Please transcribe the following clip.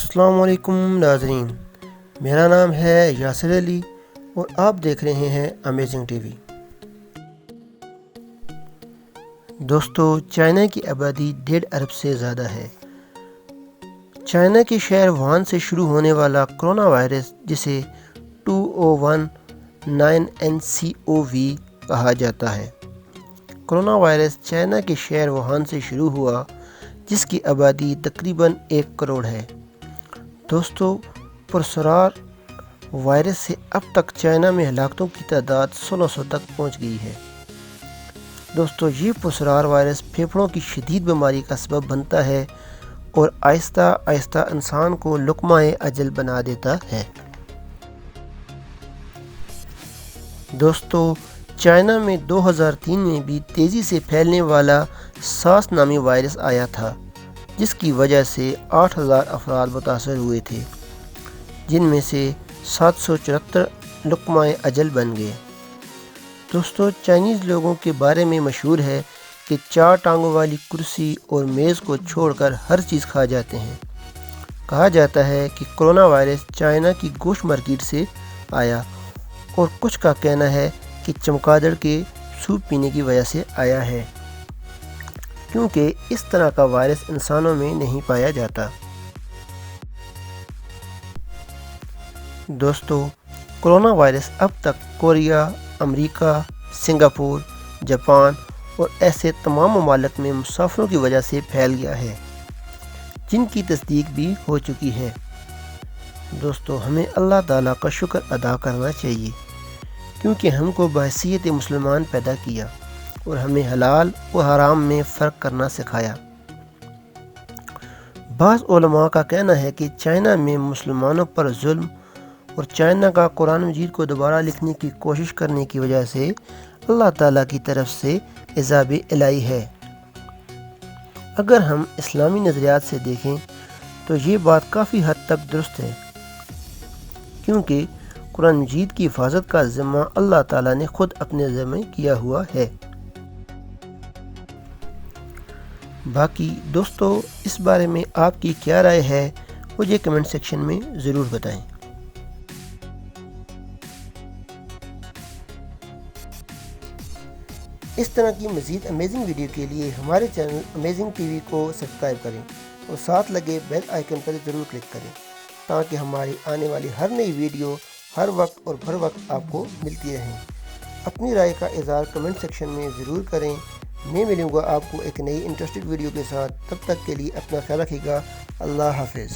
السلام علیکم ناظرین، میرا نام ہے یاسر علی اور آپ دیکھ رہے ہیں امیزنگ ٹی وی۔ دوستو، چائنا کی آبادی 1.5 ارب سے زیادہ ہے۔ چائنا کے شہر ووہان سے شروع ہونے والا کرونا وائرس، جسے 2019 NCOV کہا جاتا ہے، کرونا وائرس چائنا کے شہر ووہان سے شروع ہوا، جس کی آبادی تقریباً 1 کروڑ ہے۔ دوستو، پراسرار وائرس سے اب تک چائنا میں ہلاکتوں کی تعداد 1600 تک پہنچ گئی ہے۔ دوستو، یہ پراسرار وائرس پھیپھڑوں کی شدید بیماری کا سبب بنتا ہے اور آہستہ آہستہ انسان کو لقمہ اجل بنا دیتا ہے۔ دوستو، چائنا میں 2003 میں بھی تیزی سے پھیلنے والا ساس نامی وائرس آیا تھا، جس کی وجہ سے 8000 افراد متاثر ہوئے تھے، جن میں سے 774 لقمہ اجل بن گئے۔ دوستو، چائنیز لوگوں کے بارے میں مشہور ہے کہ 4 ٹانگوں والی کرسی اور میز کو چھوڑ کر ہر چیز کھا جاتے ہیں۔ کہا جاتا ہے کہ کرونا وائرس چائنا کی گوشت مارکیٹ سے آیا اور کچھ کا کہنا ہے کہ چمگادڑ کے سوپ پینے کی وجہ سے آیا ہے، کیونکہ اس طرح کا وائرس انسانوں میں نہیں پایا جاتا۔ دوستو، کرونا وائرس اب تک کوریا، امریکہ، سنگاپور، جاپان اور ایسے تمام ممالک میں مسافروں کی وجہ سے پھیل گیا ہے، جن کی تصدیق بھی ہو چکی ہے۔ دوستو، ہمیں اللہ تعالیٰ کا شکر ادا کرنا چاہیے، کیونکہ ہم کو بحیثیت مسلمان پیدا کیا اور ہمیں حلال و حرام میں فرق کرنا سکھایا۔ بعض علماء کا کہنا ہے کہ چائنا میں مسلمانوں پر ظلم اور چائنا کا قرآن مجید کو دوبارہ لکھنے کی کوشش کرنے کی وجہ سے اللہ تعالیٰ کی طرف سے عذاب الہی ہے۔ اگر ہم اسلامی نظریات سے دیکھیں تو یہ بات کافی حد تک درست ہے، کیونکہ قرآن مجید کی حفاظت کا ذمہ اللہ تعالیٰ نے خود اپنے ذمہ کیا ہوا ہے۔ باقی دوستو، اس بارے میں آپ کی کیا رائے ہے، مجھے کمنٹ سیکشن میں ضرور بتائیں۔ اس طرح کی مزید امیزنگ ویڈیو کے لیے ہمارے چینل امیزنگ ٹی وی کو سبسکرائب کریں اور ساتھ لگے بیل آئیکن پر ضرور کلک کریں، تاکہ ہماری آنے والی ہر نئی ویڈیو ہر وقت اور بھر وقت آپ کو ملتی رہیں۔ اپنی رائے کا اظہار کمنٹ سیکشن میں ضرور کریں۔ میں ملوں گا آپ کو ایک نئی انٹرسٹنگ ویڈیو کے ساتھ، تب تک کے لیے اپنا خیال رکھیے گا۔ اللہ حافظ۔